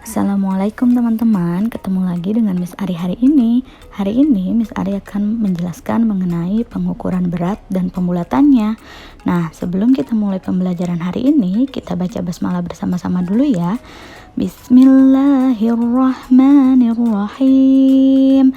Assalamualaikum teman-teman, ketemu lagi dengan Miss Ari hari ini. Hari ini Miss Ari akan menjelaskan mengenai pengukuran berat dan pembulatannya. Nah, sebelum kita mulai pembelajaran hari ini, kita baca basmalah bersama-sama dulu ya. Bismillahirrahmanirrahim.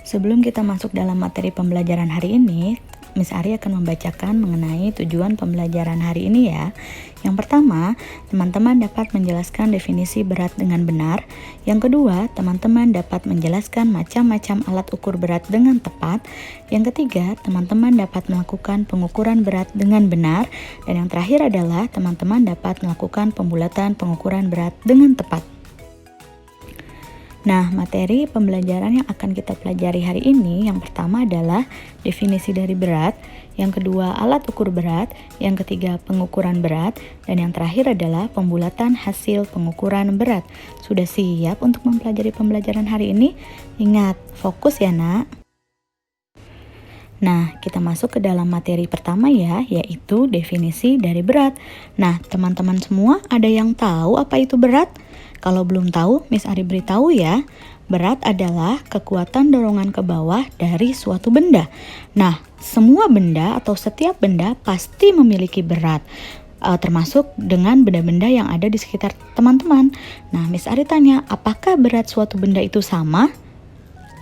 Sebelum kita masuk dalam materi pembelajaran hari ini, Miss Ari akan membacakan mengenai tujuan pembelajaran hari ini ya. Yang pertama, teman-teman dapat menjelaskan definisi berat dengan benar. Yang kedua, teman-teman dapat menjelaskan macam-macam alat ukur berat dengan tepat. Yang ketiga, teman-teman dapat melakukan pengukuran berat dengan benar. Dan yang terakhir adalah teman-teman dapat melakukan pembulatan pengukuran berat dengan tepat. Nah, materi pembelajaran yang akan kita pelajari hari ini yang pertama adalah definisi dari berat, yang kedua alat ukur berat, yang ketiga pengukuran berat, dan yang terakhir adalah pembulatan hasil pengukuran berat. Sudah siap untuk mempelajari pembelajaran hari ini? Ingat, fokus ya nak. Nah, kita masuk ke dalam materi pertama ya, yaitu definisi dari berat. Nah, teman-teman semua ada yang tahu apa itu berat? Kalau belum tahu, Miss Ari beritahu ya. Berat adalah kekuatan dorongan ke bawah dari suatu benda. Nah, semua benda atau setiap benda pasti memiliki berat. Termasuk dengan benda-benda yang ada di sekitar teman-teman. Nah, Miss Ari tanya, apakah berat suatu benda itu sama?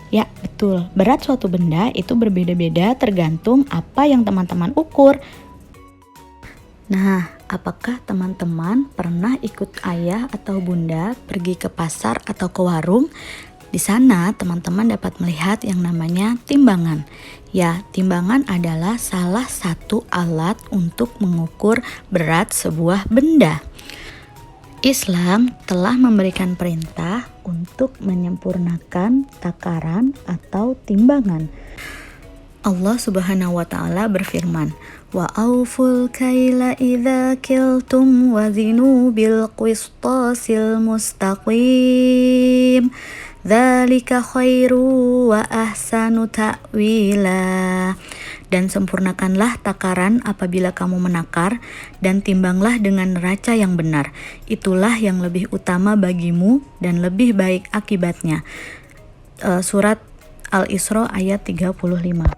Ya, betul. Berat suatu benda itu berbeda-beda tergantung apa yang teman-teman ukur. Nah, apakah teman-teman pernah ikut ayah atau bunda pergi ke pasar atau ke warung? Di sana teman-teman dapat melihat yang namanya timbangan. Ya, timbangan adalah salah satu alat untuk mengukur berat sebuah benda. Islam telah memberikan perintah untuk menyempurnakan takaran atau timbangan. Allah Subhanahu wa taala berfirman, "Wa auful kaila idza kiltum wazinu bil qistasil mustaqim. Dzalika khairu wa ahsanu ta'wila." Dan sempurnakanlah takaran apabila kamu menakar, dan timbanglah dengan neraca yang benar. Itulah yang lebih utama bagimu dan lebih baik akibatnya. Surat Al-Isra ayat 35.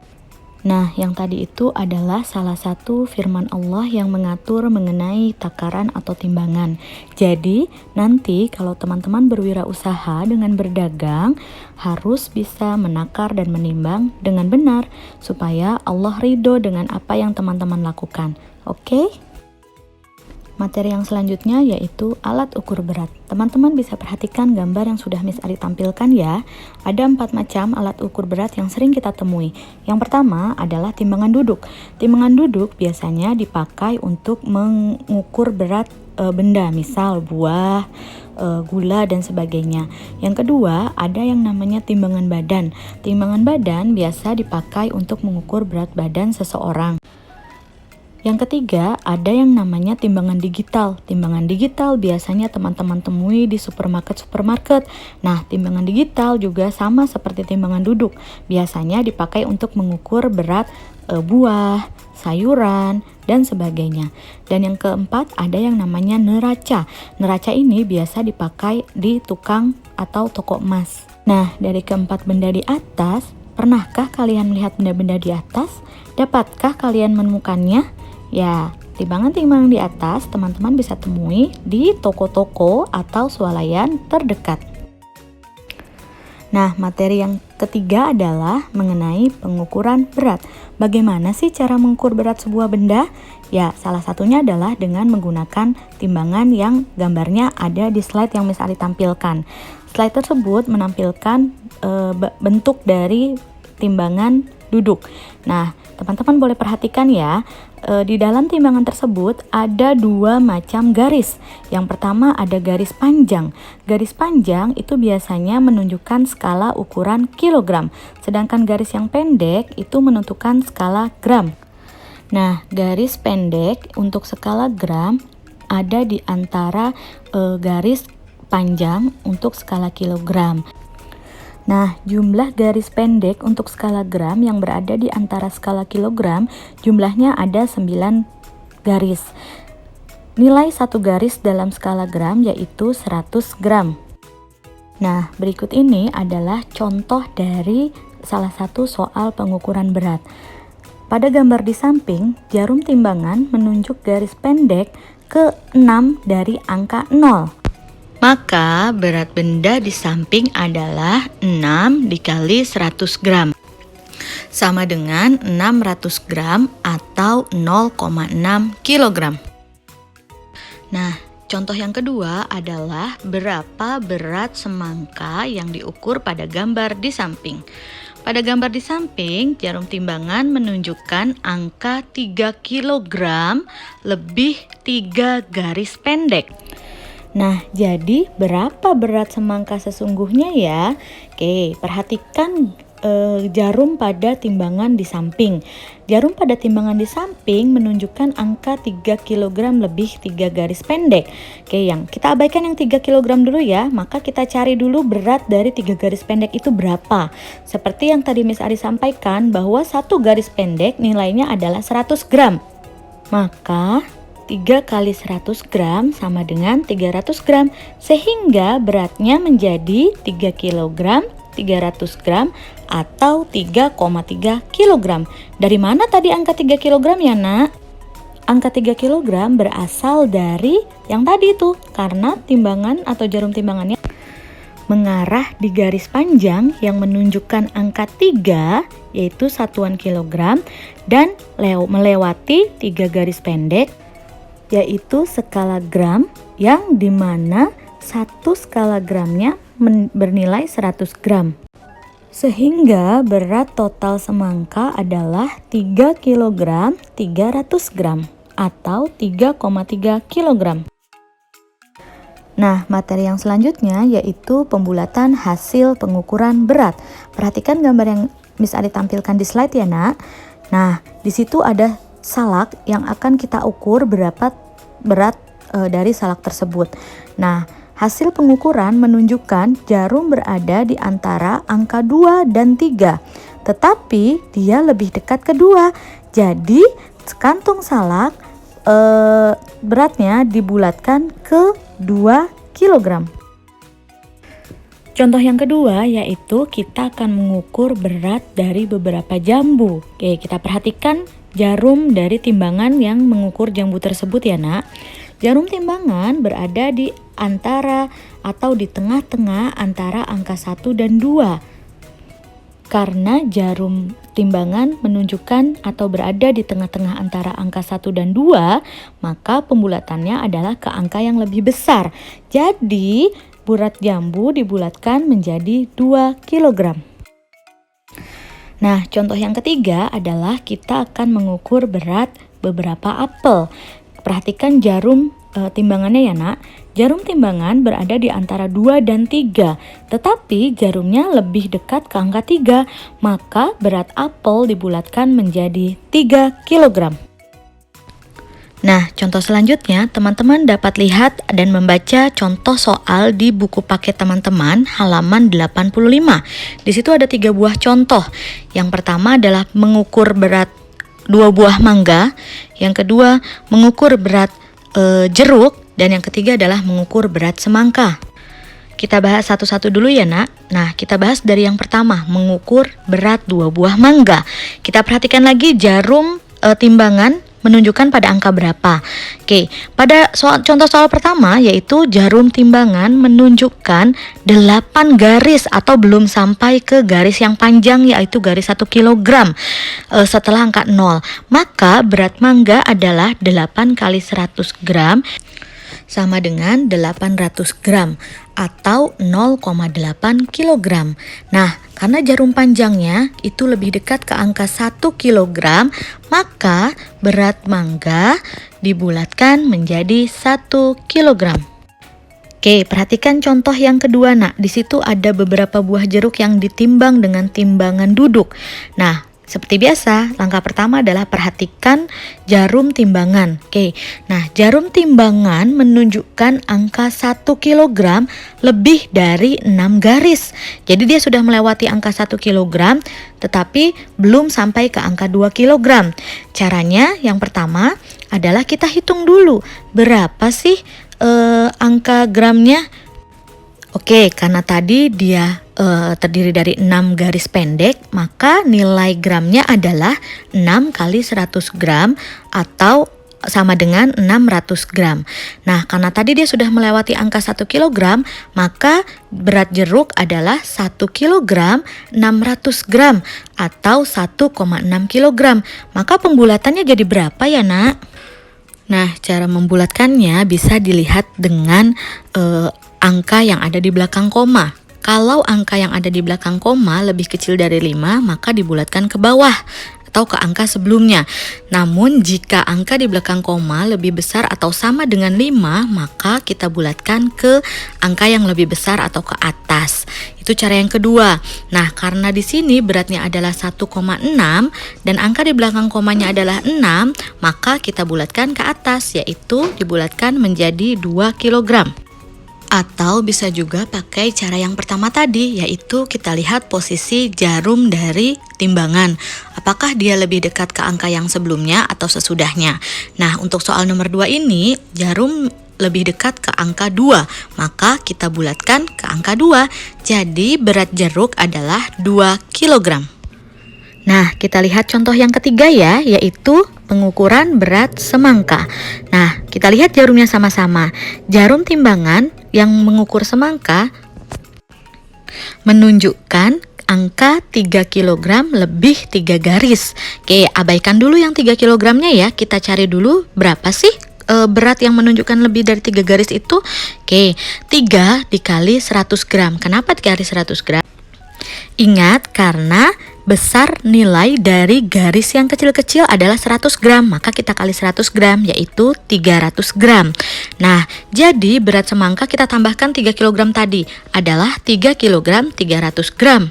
Nah, yang tadi itu adalah salah satu firman Allah yang mengatur mengenai takaran atau timbangan. Jadi, nanti kalau teman-teman berwirausaha dengan berdagang, harus bisa menakar dan menimbang dengan benar, supaya Allah ridho dengan apa yang teman-teman lakukan. Oke? Materi yang selanjutnya yaitu alat ukur berat. Teman-teman bisa perhatikan gambar yang sudah Miss Ari tampilkan ya. Ada 4 macam alat ukur berat yang sering kita temui. Yang pertama adalah timbangan duduk. Timbangan duduk biasanya dipakai untuk mengukur berat benda, misal buah, gula dan sebagainya. Yang kedua, ada yang namanya timbangan badan. Timbangan badan biasa dipakai untuk mengukur berat badan seseorang. Yang ketiga, ada yang namanya timbangan digital. Timbangan digital biasanya teman-teman temui di supermarket. Nah, timbangan digital juga sama seperti timbangan duduk. Biasanya dipakai untuk mengukur berat buah, sayuran, dan sebagainya. Dan yang keempat, ada yang namanya neraca. Neraca ini biasa dipakai di tukang atau toko emas. Nah, dari keempat benda di atas, pernahkah kalian melihat benda-benda di atas? Dapatkah kalian menemukannya? Ya, timbangan-timbangan di atas teman-teman bisa temui di toko-toko atau swalayan terdekat. Nah, materi yang ketiga adalah mengenai pengukuran berat. Bagaimana sih cara mengukur berat sebuah benda? Ya, salah satunya adalah dengan menggunakan timbangan yang gambarnya ada di slide yang Miss Ari tampilkan. Slide tersebut menampilkan bentuk dari timbangan duduk. Nah, teman-teman boleh perhatikan ya, di dalam timbangan tersebut ada 2 macam garis. Yang pertama ada garis panjang. Garis panjang itu biasanya menunjukkan skala ukuran kilogram, sedangkan garis yang pendek itu menentukan skala gram. Nah, garis pendek untuk skala gram ada di antara garis panjang untuk skala kilogram. Nah, jumlah garis pendek untuk skala gram yang berada di antara skala kilogram, jumlahnya ada 9 garis. nilai satu garis dalam skala gram yaitu 100 gram. Nah, berikut ini adalah contoh dari salah satu soal pengukuran berat. Pada gambar di samping, jarum timbangan menunjuk garis pendek ke 6 dari angka 0. Maka berat benda di samping adalah 6 dikali 100 gram. Sama dengan 600 gram atau 0,6 kilogram. Nah, contoh yang kedua adalah berapa berat semangka yang diukur pada gambar di samping. Pada gambar di samping, jarum timbangan menunjukkan angka 3 kg lebih 3 garis pendek. Nah, jadi berapa berat semangka sesungguhnya ya? Oke, perhatikan jarum pada timbangan di samping. Jarum pada timbangan di samping menunjukkan angka 3 kg lebih 3 garis pendek. Oke, yang kita abaikan yang 3 kg dulu ya. Maka kita cari dulu berat dari 3 garis pendek itu berapa. Seperti yang tadi Miss Ari sampaikan bahwa satu garis pendek nilainya adalah 100 gram. Maka 3 kali 100 gram sama dengan 300 gram. Sehingga beratnya menjadi 3 kg 300 gram atau 3,3 kg. Dari mana tadi angka 3 kg ya nak? Angka 3 kg berasal dari yang tadi itu. Karena timbangan atau jarum timbangannya mengarah di garis panjang yang menunjukkan angka 3 yaitu satuan kilogram dan melewati 3 garis pendek yaitu skala gram yang dimana satu skala gramnya bernilai 100 gram. Sehingga berat total semangka adalah 3 kg 300 gram atau 3,3 kg. Nah, materi yang selanjutnya yaitu pembulatan hasil pengukuran berat. Perhatikan gambar yang Miss Ari tampilkan di slide ya nak. Nah, di situ ada salak yang akan kita ukur berapa berat dari salak tersebut. Nah, hasil pengukuran menunjukkan jarum berada di antara angka 2 dan 3. Tetapi dia lebih dekat ke 2. Jadi, sekantung salak beratnya dibulatkan ke 2 kg. Contoh yang kedua yaitu kita akan mengukur berat dari beberapa jambu. Oke, kita perhatikan jarum dari timbangan yang mengukur jambu tersebut ya nak. Jarum timbangan berada di antara atau di tengah-tengah antara angka 1 dan 2. Karena jarum timbangan menunjukkan atau berada di tengah-tengah antara angka 1 dan 2, maka pembulatannya adalah ke angka yang lebih besar. Jadi, berat jambu dibulatkan menjadi 2 kg. Nah, contoh yang ketiga adalah kita akan mengukur berat beberapa apel. Perhatikan jarum timbangannya ya nak. Jarum timbangan berada di antara 2 dan 3, tetapi jarumnya lebih dekat ke angka 3, maka berat apel dibulatkan menjadi 3 kg. Nah, contoh selanjutnya teman-teman dapat lihat dan membaca contoh soal di buku paket teman-teman halaman 85. Di situ ada 3 buah contoh. Yang pertama adalah mengukur berat 2 buah mangga, yang kedua mengukur berat jeruk, dan yang ketiga adalah mengukur berat semangka. Kita bahas satu-satu dulu ya nak. Nah, kita bahas dari yang pertama, mengukur berat 2 buah mangga. Kita perhatikan lagi jarum timbangan menunjukkan pada angka berapa. Oke, pada contoh soal pertama yaitu jarum timbangan menunjukkan 8 garis atau belum sampai ke garis yang panjang yaitu garis 1 kg setelah angka 0. Maka berat mangga adalah 8 kali 100 gram sama dengan 800 gram atau 0,8 kg. Nah, karena jarum panjangnya itu lebih dekat ke angka 1 kg, maka berat mangga dibulatkan menjadi 1 kg. Oke, perhatikan contoh yang kedua nak. Di situ ada beberapa buah jeruk yang ditimbang dengan timbangan duduk. Nah, Seperti biasa, langkah pertama adalah perhatikan jarum timbangan. Oke, nah jarum timbangan menunjukkan angka 1 kilogram lebih dari 6 garis. Jadi dia sudah melewati angka 1 kilogram, tetapi belum sampai ke angka 2 kilogram. Caranya yang pertama adalah kita hitung dulu berapa sih angka gramnya. Oke, karena tadi dia terdiri dari 6 garis pendek, maka nilai gramnya adalah 6 kali 100 gram atau sama dengan 600 gram. Nah, karena tadi dia sudah melewati angka 1 kilogram, maka berat jeruk adalah 1 kilogram 600 gram atau 1,6 kilogram. Maka pembulatannya jadi berapa ya, Nak? Nah, cara membulatkannya bisa dilihat dengan angka yang ada di belakang koma. Kalau angka yang ada di belakang koma lebih kecil dari 5, maka dibulatkan ke bawah atau ke angka sebelumnya. Namun jika angka di belakang koma lebih besar atau sama dengan 5, maka kita bulatkan ke angka yang lebih besar atau ke atas. Itu cara yang kedua. Nah, karena di sini beratnya adalah 1,6 dan angka di belakang komanya adalah 6, maka kita bulatkan ke atas, yaitu dibulatkan menjadi 2 kilogram. Atau bisa juga pakai cara yang pertama tadi, yaitu kita lihat posisi jarum dari timbangan. Apakah dia lebih dekat ke angka yang sebelumnya atau sesudahnya? Nah, untuk soal nomor 2 ini, jarum lebih dekat ke angka 2, maka kita bulatkan ke angka 2. Jadi berat jeruk adalah 2 kilogram. Nah, kita lihat contoh yang ketiga ya, yaitu pengukuran berat semangka. Nah, kita lihat jarumnya sama-sama. Jarum timbangan yang mengukur semangka menunjukkan angka 3 kg lebih 3 garis. Oke, abaikan dulu yang 3 kilogramnya ya. Kita cari dulu berapa sih berat yang menunjukkan lebih dari 3 garis itu. Oke, 3 dikali 100 gram. Kenapa dikali 100 gram? Ingat, karena besar nilai dari garis yang kecil-kecil adalah 100 gram, maka kita kali 100 gram yaitu 300 gram. Nah, jadi berat semangka kita tambahkan 3 kg tadi adalah 3 kg 300 gram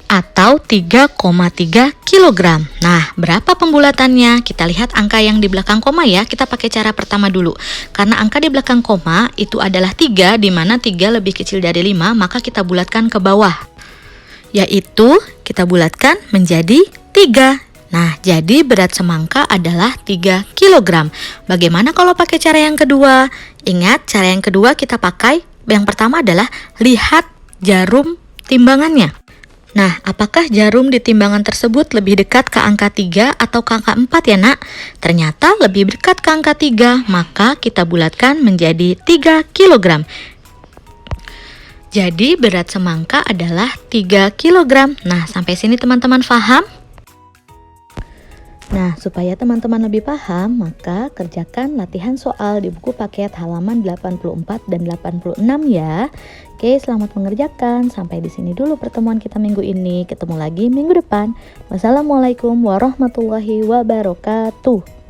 atau 3,3 kg. Nah, berapa pembulatannya? Kita lihat angka yang di belakang koma ya. Kita pakai cara pertama dulu. Karena angka di belakang koma itu adalah 3, di mana 3 lebih kecil dari 5, maka kita bulatkan ke bawah, yaitu kita bulatkan menjadi 3. Nah, jadi berat semangka adalah 3 kg. Bagaimana kalau pakai cara yang kedua? Ingat, cara yang kedua kita pakai, yang pertama adalah lihat jarum timbangannya. Nah, apakah jarum di timbangan tersebut lebih dekat ke angka 3 atau ke angka 4 ya, Nak? Ternyata lebih dekat ke angka 3, maka kita bulatkan menjadi 3 kg. Jadi berat semangka adalah 3 kg. Nah, sampai sini teman-teman paham? Nah, supaya teman-teman lebih paham, maka kerjakan latihan soal di buku paket halaman 84 dan 86 ya. Oke, selamat mengerjakan. Sampai di sini dulu pertemuan kita minggu ini. Ketemu lagi minggu depan. Wassalamualaikum warahmatullahi wabarakatuh.